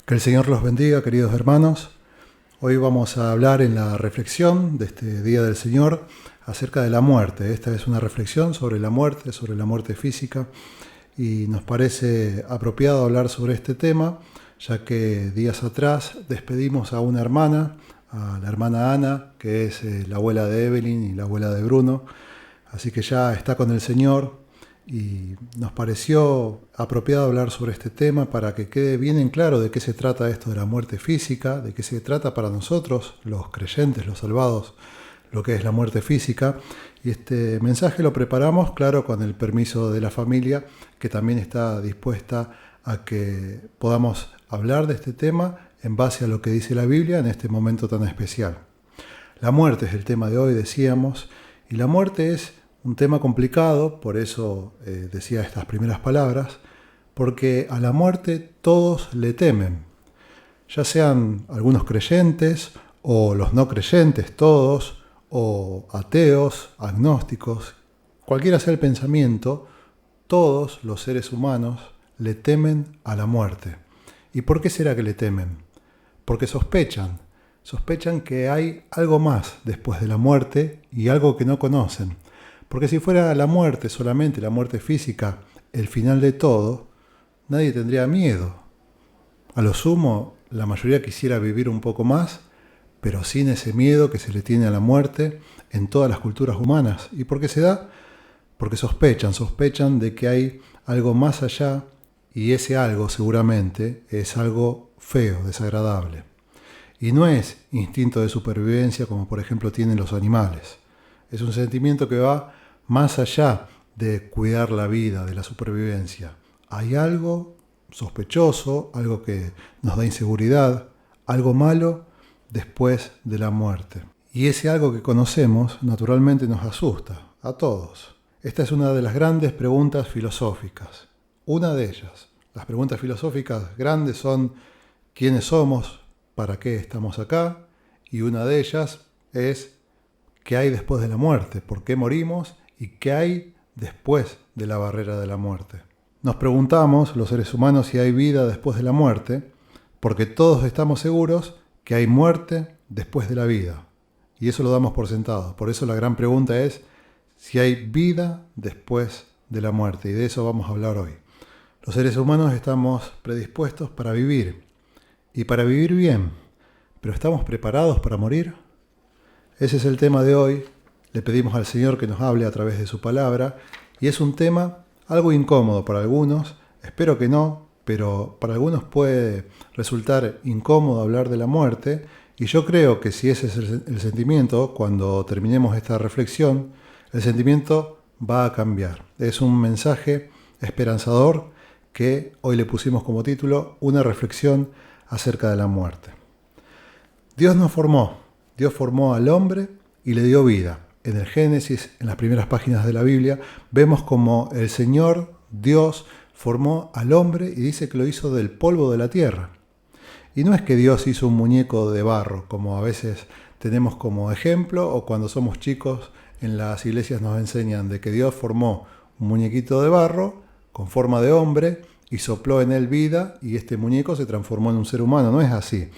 Que el Señor los bendiga, queridos hermanos. Hoy vamos a hablar en la reflexión de este Día del Señor acerca de la muerte. Esta es una reflexión sobre la muerte física, y nos parece apropiado hablar sobre este tema, ya que días atrás despedimos a una hermana, a la hermana Ana, que es la abuela de Evelyn y la abuela de Bruno. Así que ya está con el Señor. Y nos pareció apropiado hablar sobre este tema para que quede bien en claro de qué se trata esto de la muerte física, de qué se trata para nosotros, los creyentes, los salvados, lo que es la muerte física. Y este mensaje lo preparamos, claro, con el permiso de la familia, que también está dispuesta a que podamos hablar de este tema en base a lo que dice la Biblia en este momento tan especial. La muerte es el tema de hoy, decíamos, y la muerte es un tema complicado, por eso decía estas primeras palabras, porque a la muerte todos le temen, ya sean algunos creyentes o los no creyentes todos, o ateos, agnósticos, cualquiera sea el pensamiento, todos los seres humanos le temen a la muerte. ¿Y por qué será que le temen? Porque sospechan que hay algo más después de la muerte y algo que no conocen. Porque si fuera la muerte, solamente la muerte física, el final de todo, nadie tendría miedo. A lo sumo, la mayoría quisiera vivir un poco más, pero sin ese miedo que se le tiene a la muerte en todas las culturas humanas. ¿Y por qué se da? Porque sospechan de que hay algo más allá, y ese algo seguramente es algo feo, desagradable. Y no es instinto de supervivencia como por ejemplo tienen los animales. Es un sentimiento que va más allá de cuidar la vida, de la supervivencia. Hay algo sospechoso, algo que nos da inseguridad, algo malo después de la muerte. Y ese algo que conocemos naturalmente nos asusta, a todos. Esta es una de las grandes preguntas filosóficas. Una de ellas. Las preguntas filosóficas grandes son ¿quiénes somos? ¿Para qué estamos acá? Y una de ellas es ¿qué hay después de la muerte? ¿Por qué morimos? ¿Y qué hay después de la barrera de la muerte? Nos preguntamos, los seres humanos, si hay vida después de la muerte, porque todos estamos seguros que hay muerte después de la vida. Y eso lo damos por sentado. Por eso la gran pregunta es si hay vida después de la muerte. Y de eso vamos a hablar hoy. Los seres humanos estamos predispuestos para vivir. Y para vivir bien. ¿Pero estamos preparados para morir? Ese es el tema de hoy. Le pedimos al Señor que nos hable a través de su palabra, y es un tema algo incómodo para algunos, espero que no, pero para algunos puede resultar incómodo hablar de la muerte, y yo creo que si ese es el sentimiento, cuando terminemos esta reflexión, el sentimiento va a cambiar. Es un mensaje esperanzador que hoy le pusimos como título, una reflexión acerca de la muerte. Dios formó al hombre y le dio vida. En el Génesis, en las primeras páginas de la Biblia, vemos como el Señor, Dios, formó al hombre y dice que lo hizo del polvo de la tierra. Y no es que Dios hizo un muñeco de barro, como a veces tenemos como ejemplo, o cuando somos chicos en las iglesias nos enseñan de que Dios formó un muñequito de barro con forma de hombre y sopló en él vida y este muñeco se transformó en un ser humano. No es así.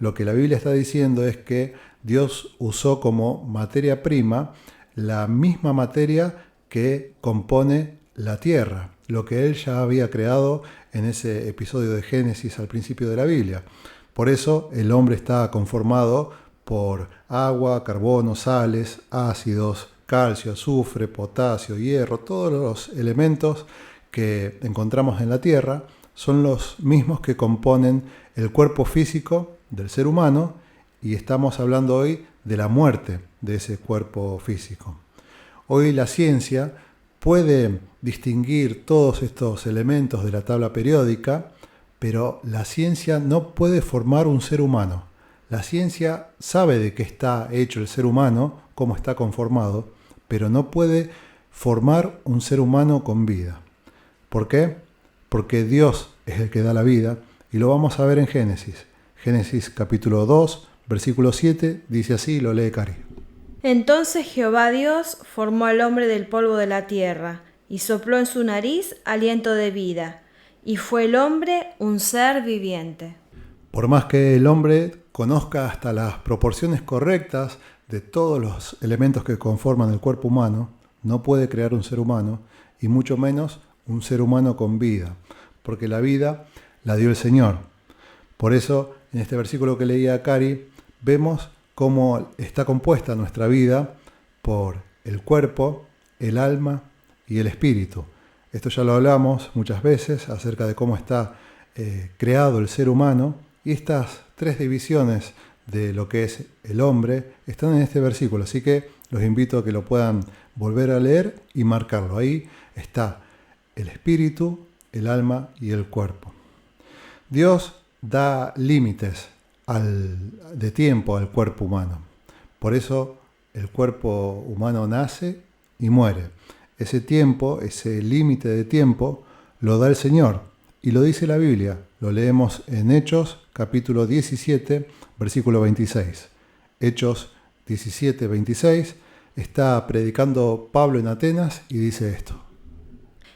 Lo que la Biblia está diciendo es que Dios usó como materia prima la misma materia que compone la tierra, lo que Él ya había creado en ese episodio de Génesis al principio de la Biblia. Por eso el hombre está conformado por agua, carbono, sales, ácidos, calcio, azufre, potasio, hierro. Todos los elementos que encontramos en la tierra son los mismos que componen el cuerpo físico del ser humano. Y estamos hablando hoy de la muerte de ese cuerpo físico. Hoy la ciencia puede distinguir todos estos elementos de la tabla periódica, pero la ciencia no puede formar un ser humano. La ciencia sabe de qué está hecho el ser humano, cómo está conformado, pero no puede formar un ser humano con vida. ¿Por qué? Porque Dios es el que da la vida, y lo vamos a ver en Génesis. Génesis capítulo 2, versículo 7, dice así, lo lee Cari. Entonces Jehová Dios formó al hombre del polvo de la tierra, y sopló en su nariz aliento de vida, y fue el hombre un ser viviente. Por más que el hombre conozca hasta las proporciones correctas de todos los elementos que conforman el cuerpo humano, no puede crear un ser humano, y mucho menos un ser humano con vida, porque la vida la dio el Señor. Por eso, en este versículo que leía Cari, vemos cómo está compuesta nuestra vida por el cuerpo, el alma y el espíritu. Esto ya lo hablamos muchas veces acerca de cómo está creado el ser humano, y estas tres divisiones de lo que es el hombre están en este versículo, así que los invito a que lo puedan volver a leer y marcarlo. Ahí está el espíritu, el alma y el cuerpo. Dios da límites de tiempo al cuerpo humano. Por eso el cuerpo humano nace y muere. Ese tiempo, ese límite de tiempo, lo da el Señor. Y lo dice la Biblia. Lo leemos en Hechos, capítulo 17, versículo 26. Hechos 17, 26. Está predicando Pablo en Atenas y dice esto.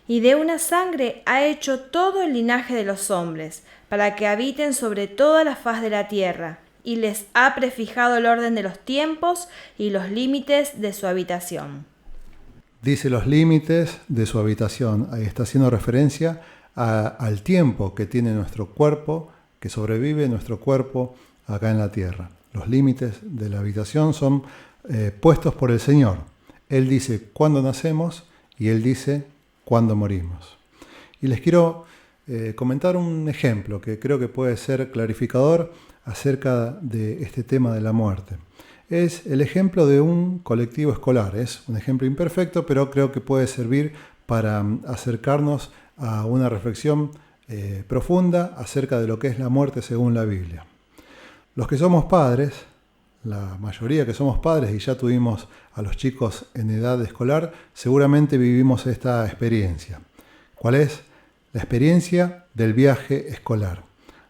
Y de una sangre ha hecho todo el linaje de los hombres, para que habiten sobre toda la faz de la tierra, y les ha prefijado el orden de los tiempos y los límites de su habitación. Dice los límites de su habitación. Ahí está haciendo referencia al tiempo que tiene nuestro cuerpo, que sobrevive nuestro cuerpo acá en la tierra. Los límites de la habitación son puestos por el Señor. Él dice cuándo nacemos y Él dice cuándo morimos. Y les quiero comentar un ejemplo que creo que puede ser clarificador acerca de este tema de la muerte. Es el ejemplo de un colectivo escolar. Es un ejemplo imperfecto, pero creo que puede servir para acercarnos a una reflexión profunda acerca de lo que es la muerte según la Biblia. Los que somos padres, la mayoría que somos padres y ya tuvimos a los chicos en edad escolar, seguramente vivimos esta experiencia. ¿Cuál es? La experiencia del viaje escolar.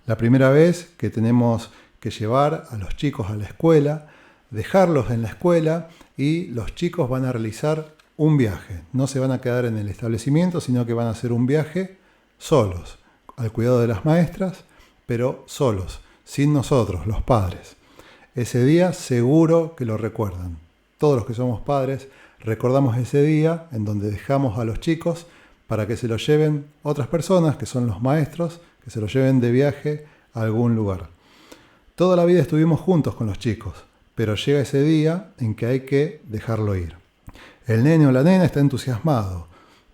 La primera vez que tenemos que llevar a los chicos a la escuela, dejarlos en la escuela y los chicos van a realizar un viaje. No se van a quedar en el establecimiento, sino que van a hacer un viaje solos, al cuidado de las maestras, pero solos, sin nosotros, los padres. Ese día seguro que lo recuerdan. Todos los que somos padres recordamos ese día en donde dejamos a los chicos para que se los lleven otras personas, que son los maestros, que se los lleven de viaje a algún lugar. Toda la vida estuvimos juntos con los chicos, pero llega ese día en que hay que dejarlo ir. El nene o la nena está entusiasmado,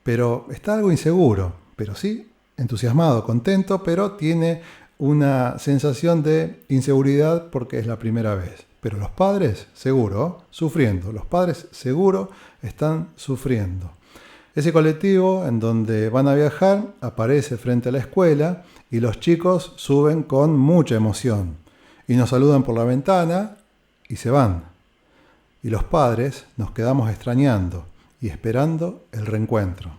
pero está algo inseguro, pero sí entusiasmado, contento, pero tiene una sensación de inseguridad porque es la primera vez. Pero los padres, seguro, sufriendo. Los padres, seguro, están sufriendo. Ese colectivo en donde van a viajar aparece frente a la escuela y los chicos suben con mucha emoción. Y nos saludan por la ventana y se van. Y los padres nos quedamos extrañando y esperando el reencuentro.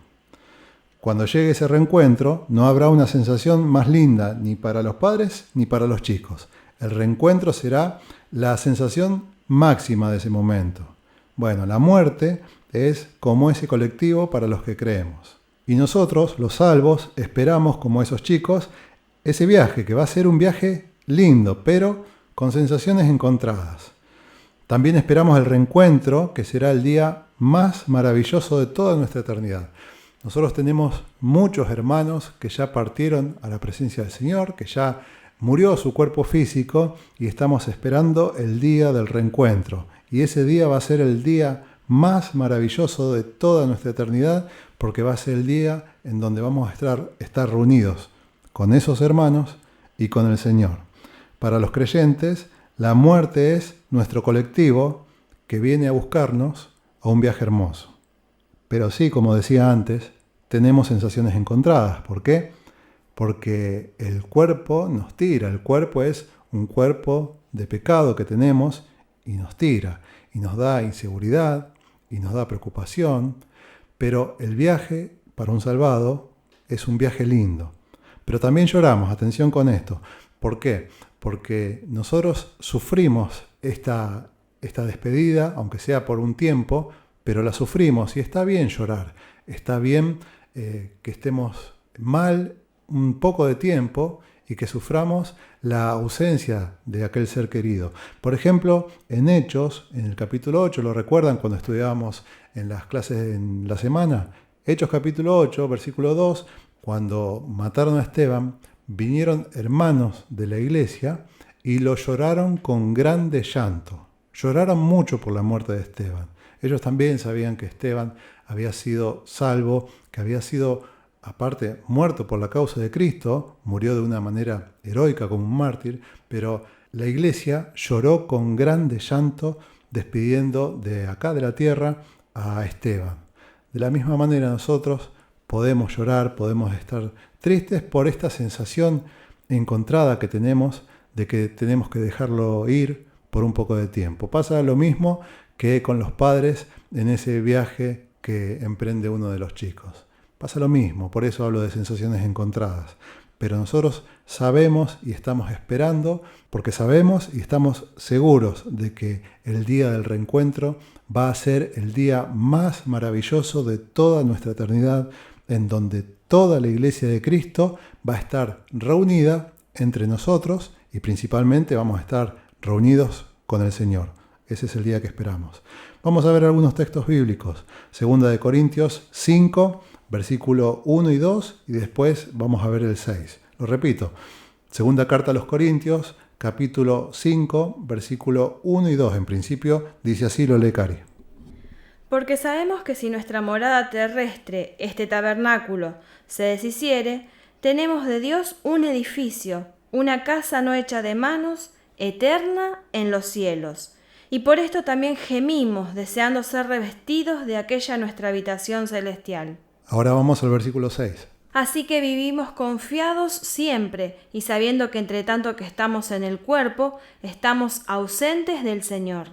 Cuando llegue ese reencuentro, no habrá una sensación más linda ni para los padres ni para los chicos. El reencuentro será la sensación máxima de ese momento. Bueno, la muerte es como ese colectivo para los que creemos. Y nosotros, los salvos, esperamos como esos chicos ese viaje, que va a ser un viaje lindo, pero con sensaciones encontradas. También esperamos el reencuentro, que será el día más maravilloso de toda nuestra eternidad. Nosotros tenemos muchos hermanos que ya partieron a la presencia del Señor, que ya murió su cuerpo físico y estamos esperando el día del reencuentro. Y ese día va a ser el día más maravilloso de toda nuestra eternidad, porque va a ser el día en donde vamos a estar reunidos con esos hermanos y con el Señor. Para los creyentes, la muerte es nuestro colectivo que viene a buscarnos a un viaje hermoso. Pero sí, como decía antes, tenemos sensaciones encontradas. ¿Por qué? Porque el cuerpo nos tira. El cuerpo es un cuerpo de pecado que tenemos y nos tira. Y nos da inseguridad y nos da preocupación. Pero el viaje para un salvado es un viaje lindo. Pero también lloramos, atención con esto. ¿Por qué? Porque nosotros sufrimos esta despedida, aunque sea por un tiempo, pero la sufrimos y está bien llorar. Está bien que estemos mal un poco de tiempo y que suframos la ausencia de aquel ser querido. Por ejemplo, en Hechos, en el capítulo 8, ¿lo recuerdan cuando estudiábamos en las clases en la semana? Hechos capítulo 8, versículo 2, cuando mataron a Esteban, vinieron hermanos de la iglesia y lo lloraron con grande llanto. Lloraron mucho por la muerte de Esteban. Ellos también sabían que Esteban había sido salvo, que había sido, aparte, muerto por la causa de Cristo, murió de una manera heroica como un mártir, pero la iglesia lloró con grande llanto despidiendo de acá de la tierra a Esteban. De la misma manera nosotros podemos llorar, podemos estar tristes por esta sensación encontrada que tenemos de que tenemos que dejarlo ir por un poco de tiempo. Pasa lo mismo que con los padres en ese viaje que emprende uno de los chicos. Pasa lo mismo, por eso hablo de sensaciones encontradas. Pero nosotros sabemos y estamos esperando, porque sabemos y estamos seguros de que el día del reencuentro va a ser el día más maravilloso de toda nuestra eternidad, en donde toda la iglesia de Cristo va a estar reunida entre nosotros y principalmente vamos a estar reunidos con el Señor. Ese es el día que esperamos. Vamos a ver algunos textos bíblicos. 2 Corintios 5, versículo 1 y 2, y después vamos a ver el 6. Lo repito. Segunda carta a los Corintios, capítulo 5, versículo 1 y 2. En principio dice así, lo lee Cari. Porque sabemos que si nuestra morada terrestre, este tabernáculo, se deshiciere, tenemos de Dios un edificio, una casa no hecha de manos, eterna en los cielos. Y por esto también gemimos, deseando ser revestidos de aquella nuestra habitación celestial. Ahora vamos al versículo 6. Así que vivimos confiados siempre, y sabiendo que entre tanto que estamos en el cuerpo, estamos ausentes del Señor.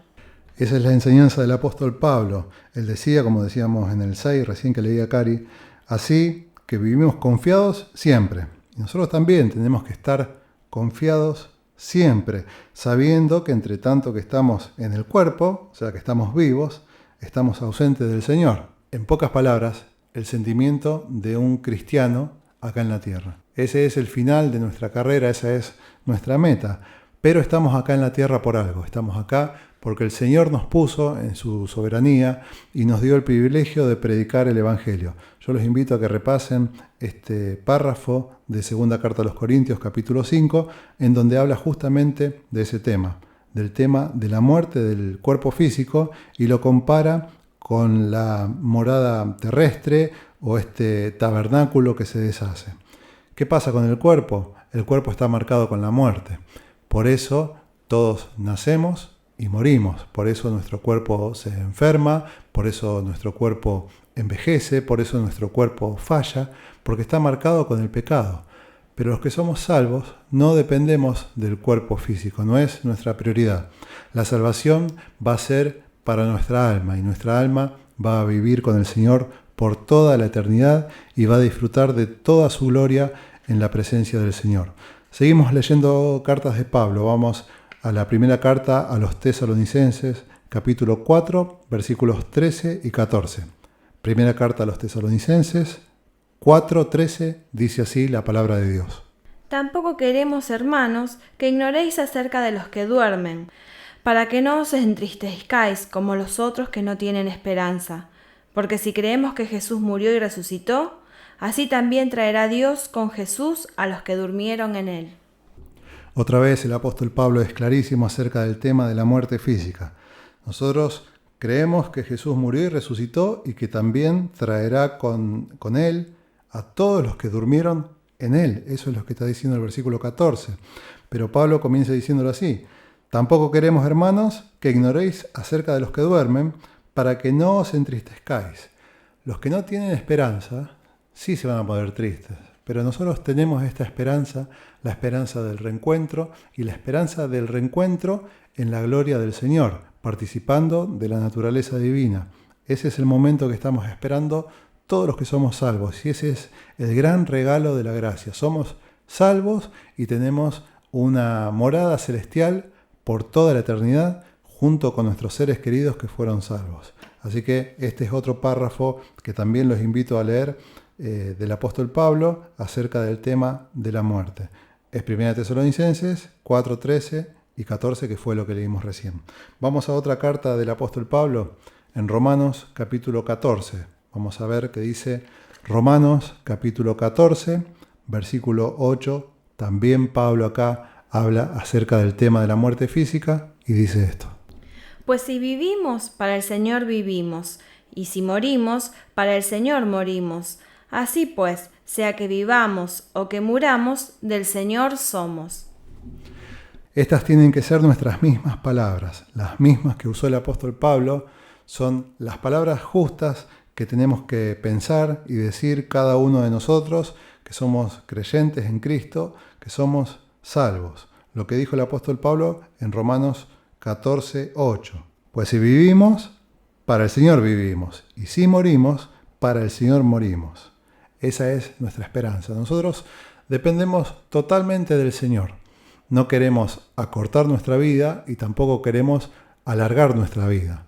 Esa es la enseñanza del apóstol Pablo. Él decía, como decíamos en el 6, recién que leía Cari, así que vivimos confiados siempre. Y nosotros también tenemos que estar confiados siempre, sabiendo que entre tanto que estamos en el cuerpo, o sea que estamos vivos, estamos ausentes del Señor. En pocas palabras, el sentimiento de un cristiano acá en la tierra. Ese es el final de nuestra carrera, esa es nuestra meta. Pero estamos acá en la tierra por algo, estamos acá porque el Señor nos puso en su soberanía y nos dio el privilegio de predicar el Evangelio. Yo los invito a que repasen este párrafo de Segunda Carta a los Corintios, capítulo 5, en donde habla justamente de ese tema, del tema de la muerte del cuerpo físico, y lo compara con la morada terrestre o este tabernáculo que se deshace. ¿Qué pasa con el cuerpo? El cuerpo está marcado con la muerte. Por eso todos nacemos y morimos. Por eso nuestro cuerpo se enferma, por eso nuestro cuerpo envejece, por eso nuestro cuerpo falla, porque está marcado con el pecado. Pero los que somos salvos no dependemos del cuerpo físico, no es nuestra prioridad. La salvación va a ser para nuestra alma, y nuestra alma va a vivir con el Señor por toda la eternidad y va a disfrutar de toda su gloria en la presencia del Señor. Seguimos leyendo cartas de Pablo. Vamos a la primera carta a los Tesalonicenses, capítulo 4, versículos 13 y 14. Primera carta a los Tesalonicenses, 4:13, dice así la palabra de Dios. Tampoco queremos, hermanos, que ignoréis acerca de los que duermen, para que no os entristezcáis como los otros que no tienen esperanza. Porque si creemos que Jesús murió y resucitó, así también traerá Dios con Jesús a los que durmieron en él. Otra vez el apóstol Pablo es clarísimo acerca del tema de la muerte física. Nosotros creemos que Jesús murió y resucitó y que también traerá con él a todos los que durmieron en él. Eso es lo que está diciendo el versículo 14. Pero Pablo comienza diciéndolo así. Tampoco queremos, hermanos, que ignoréis acerca de los que duermen, para que no os entristezcáis. Los que no tienen esperanza, sí se van a poner tristes. Pero nosotros tenemos esta esperanza, la esperanza del reencuentro y la esperanza del reencuentro en la gloria del Señor, participando de la naturaleza divina. Ese es el momento que estamos esperando todos los que somos salvos, y ese es el gran regalo de la gracia. Somos salvos y tenemos una morada celestial por toda la eternidad, junto con nuestros seres queridos que fueron salvos. Así que este es otro párrafo que también los invito a leer del apóstol Pablo acerca del tema de la muerte. Es 1 Tesalonicenses 4, 13 y 14, que fue lo que leímos recién. Vamos a otra carta del apóstol Pablo, en Romanos capítulo 14. Vamos a ver qué dice Romanos capítulo 14, versículo 8. También Pablo acá habla acerca del tema de la muerte física y dice esto. Pues si vivimos, para el Señor vivimos, y si morimos, para el Señor morimos. Así pues, sea que vivamos o que muramos, del Señor somos. Estas tienen que ser nuestras mismas palabras, las mismas que usó el apóstol Pablo, son las palabras justas que tenemos que pensar y decir cada uno de nosotros, que somos creyentes en Cristo, que somos salvos. Lo que dijo el apóstol Pablo en Romanos 14, 8. Pues si vivimos, para el Señor vivimos, y si morimos, para el Señor morimos. Esa es nuestra esperanza. Nosotros dependemos totalmente del Señor. No queremos acortar nuestra vida y tampoco queremos alargar nuestra vida.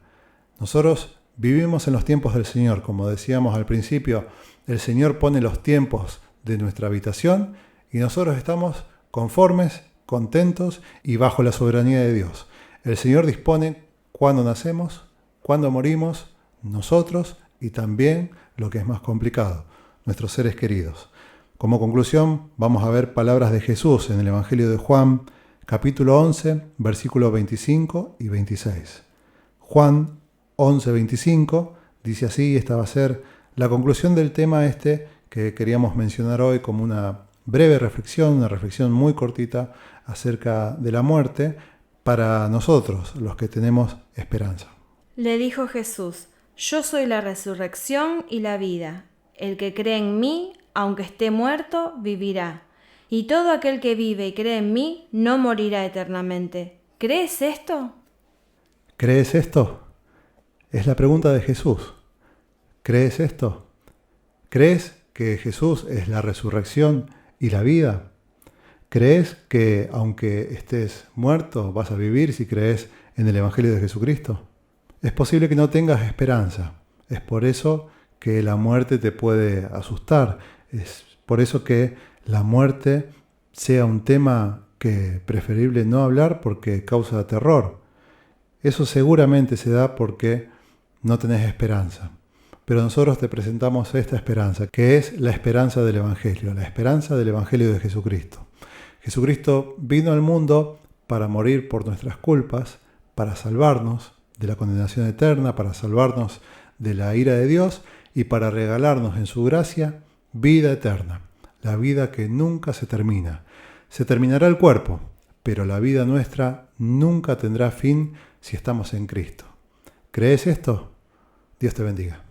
Nosotros vivimos en los tiempos del Señor. Como decíamos al principio, el Señor pone los tiempos de nuestra habitación y nosotros estamos conformes, contentos y bajo la soberanía de Dios. El Señor dispone cuándo nacemos, cuándo morimos, nosotros y también, lo que es más complicado, nuestros seres queridos. Como conclusión, vamos a ver palabras de Jesús en el Evangelio de Juan, capítulo 11, versículos 25 y 26. Juan 11, 25 dice así, y esta va a ser la conclusión del tema que queríamos mencionar hoy como una breve reflexión, una reflexión muy cortita acerca de la muerte para nosotros, los que tenemos esperanza. Le dijo Jesús: Yo soy la resurrección y la vida. El que cree en mí, aunque esté muerto, vivirá. Y todo aquel que vive y cree en mí, no morirá eternamente. ¿Crees esto? ¿Crees esto? Es la pregunta de Jesús. ¿Crees esto? ¿Crees que Jesús es la resurrección y la vida? ¿Crees que aunque estés muerto vas a vivir si crees en el Evangelio de Jesucristo? Es posible que no tengas esperanza. Es por eso que la muerte te puede asustar. Es por eso que la muerte sea un tema que preferible no hablar porque causa terror. Eso seguramente se da porque no tenés esperanza. Pero nosotros te presentamos esta esperanza, que es la esperanza del Evangelio, la esperanza del Evangelio de Jesucristo. Jesucristo vino al mundo para morir por nuestras culpas, para salvarnos de la condenación eterna, para salvarnos de la ira de Dios y para regalarnos en su gracia vida eterna, la vida que nunca se termina. Se terminará el cuerpo, pero la vida nuestra nunca tendrá fin si estamos en Cristo. ¿Crees esto? Dios te bendiga.